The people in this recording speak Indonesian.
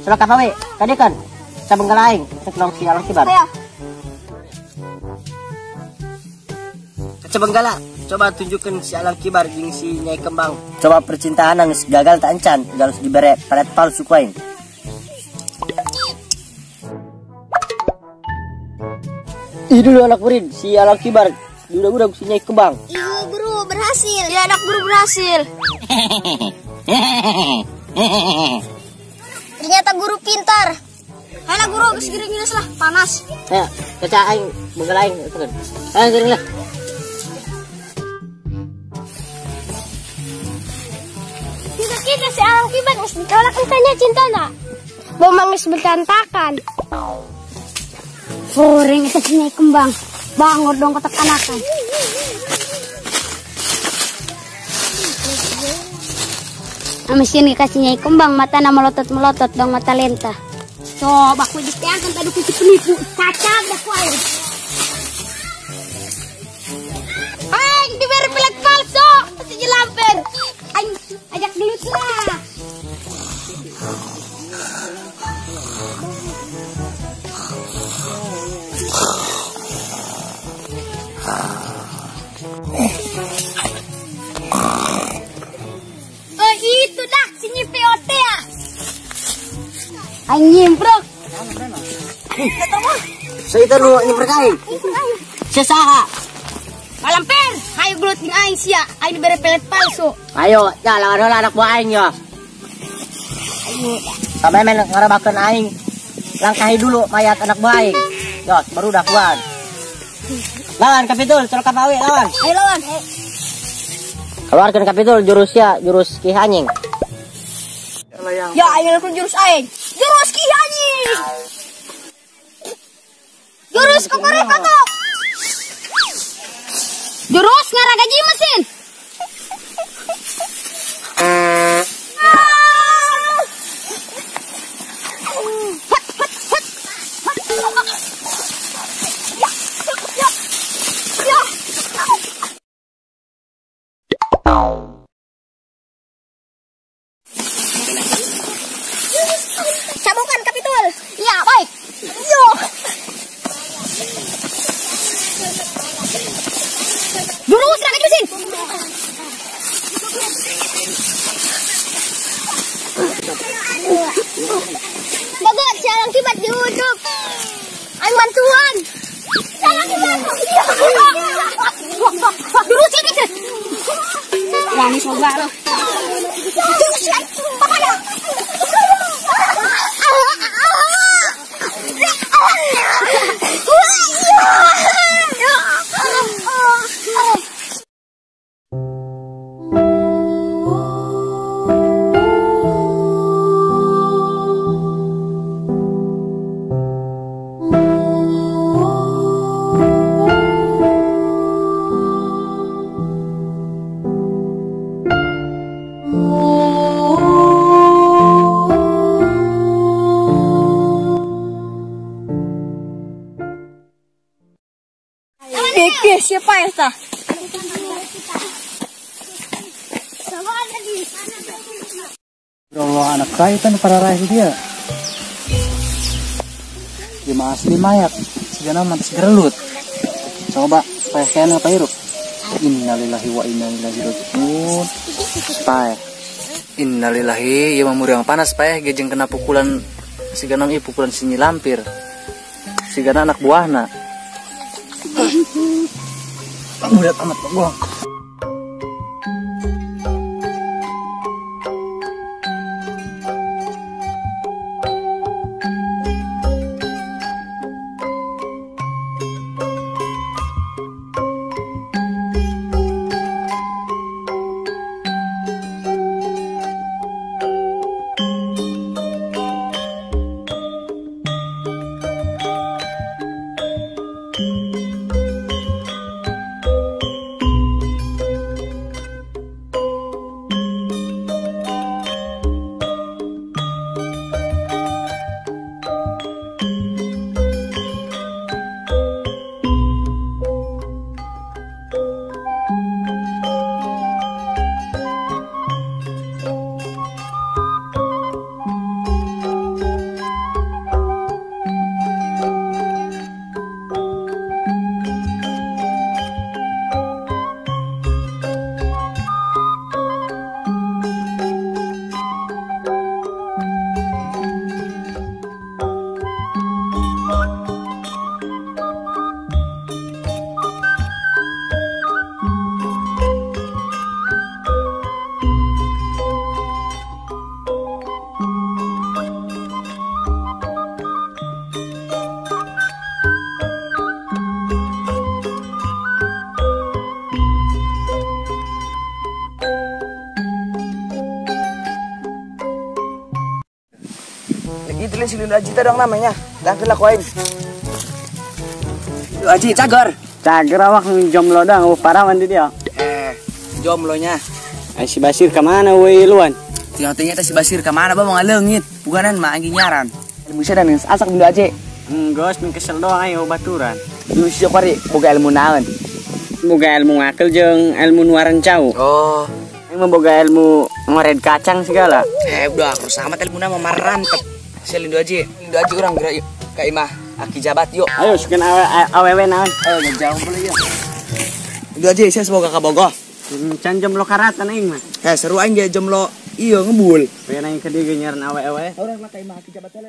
Sudah kapawi, tadi kan sa benggalaing, sekelong si Alang Kibar. Ayo. Benggala, coba tunjukkan si Alang Kibar jeung si Nyai Kembang. Coba percintaan nang gagal tak encan, galus dibere palet palsu kuain. Itu anak murid si Alang Kibar, udah si Nyai Kembang. Iya guru berhasil. Ya anak guru berhasil. Ternyata guru pintar. Ayo guru segera lah, panas. Ayo, caca aing benggalaing. Ayo gering lah. Kita si Alang Kibar harus ditolak katanya cinta nak. Mau mangis bertantakan. Goreng itu si Nyai Kembang. Bangor dong kotak anakan. Mesin kasih Nyai Kembang mata na melotot dong mata lenta. Coba aku dipeangkan tadi kucing penipu. Kacang dah kuai. Hai, diberi pelet palsu. Si jelamper. Ajak dulu lah. Oh itu dah si POT ya. Anjing bro. Saya itu lu nyemperkai. Sesaha. Malamper, ayo gelutin aing sia, aing diberi pelet palsu. Ayo, ya lawan anak buah aing ya. Ayo. Sampai men ngarabakeun aing. Langkahi dulu mayat anak buah aing. Yos, baru dah kuat. Lawan Kapitul, suruh kapawi lawan. Ayo lawan. Keluarkan Kapitul jurusnya, jurus Ki Hanying. Ya, ayo lakukan jurus aing. Jurus Ki Hanying. Jurus kokorek kakak. Jurus ngaragaji mesin. Sambungkan Kapitul. Ya, baik. Yo. Jurus ngaragaji mesin. Bagus, si Alang Kibar diuduk. Ayo bantuan. Alang Kibar. Jurus lagi. Berani coba lo. Jurus lagi. Papada. Keke siapa ya ta? Allah anak saya kan para raih dia. Dia asli mayat. Segala mantas gerelut. Coba supaya kena apa hirup. Innalillahi wa inna ilaihi raji'un. Supaya innalillahi ya mamur yang panas supaya gejeng kena pukulan sigana pukulan sinyi lampir. Sigana anak buahna. Lihat amat gua. Panggilin si Lindu Aji dong namanya. Tangkil aku aing. Lindu Aji cagar. Cager awak jomblo dong, parah mandi dia. Jomblonya. Ay si Basir kemana woi luan? Tinggal-tinggal si Basir kemana ba mau ngalengit. Bukanan mah anjing nyaran. Ilmu saya dan asak Lindu Aji. Gos min kesel doang ayo baturan. Ilmu si Jokori boga ilmu naon. Boga ilmu ngakil jeung ilmu nuaran cau. Oh. Yang memboga ilmu ngored kacang segala. Udah aku sama ilmu nama marantep. Si Lindu Aji orang gerak yuk. Kak Imah, aki jabat yuk. Ayo sukin awewe naon. Ayo ngejauh dulu yuk. Lindu Aji saya semoga kabogoh. Can jomblo karatan aing mah. Seru aing ge jomblo iya ngebul. Pengen aing ke dieu nyaran awewe. Orang mah Kak Imah aki jabat teh.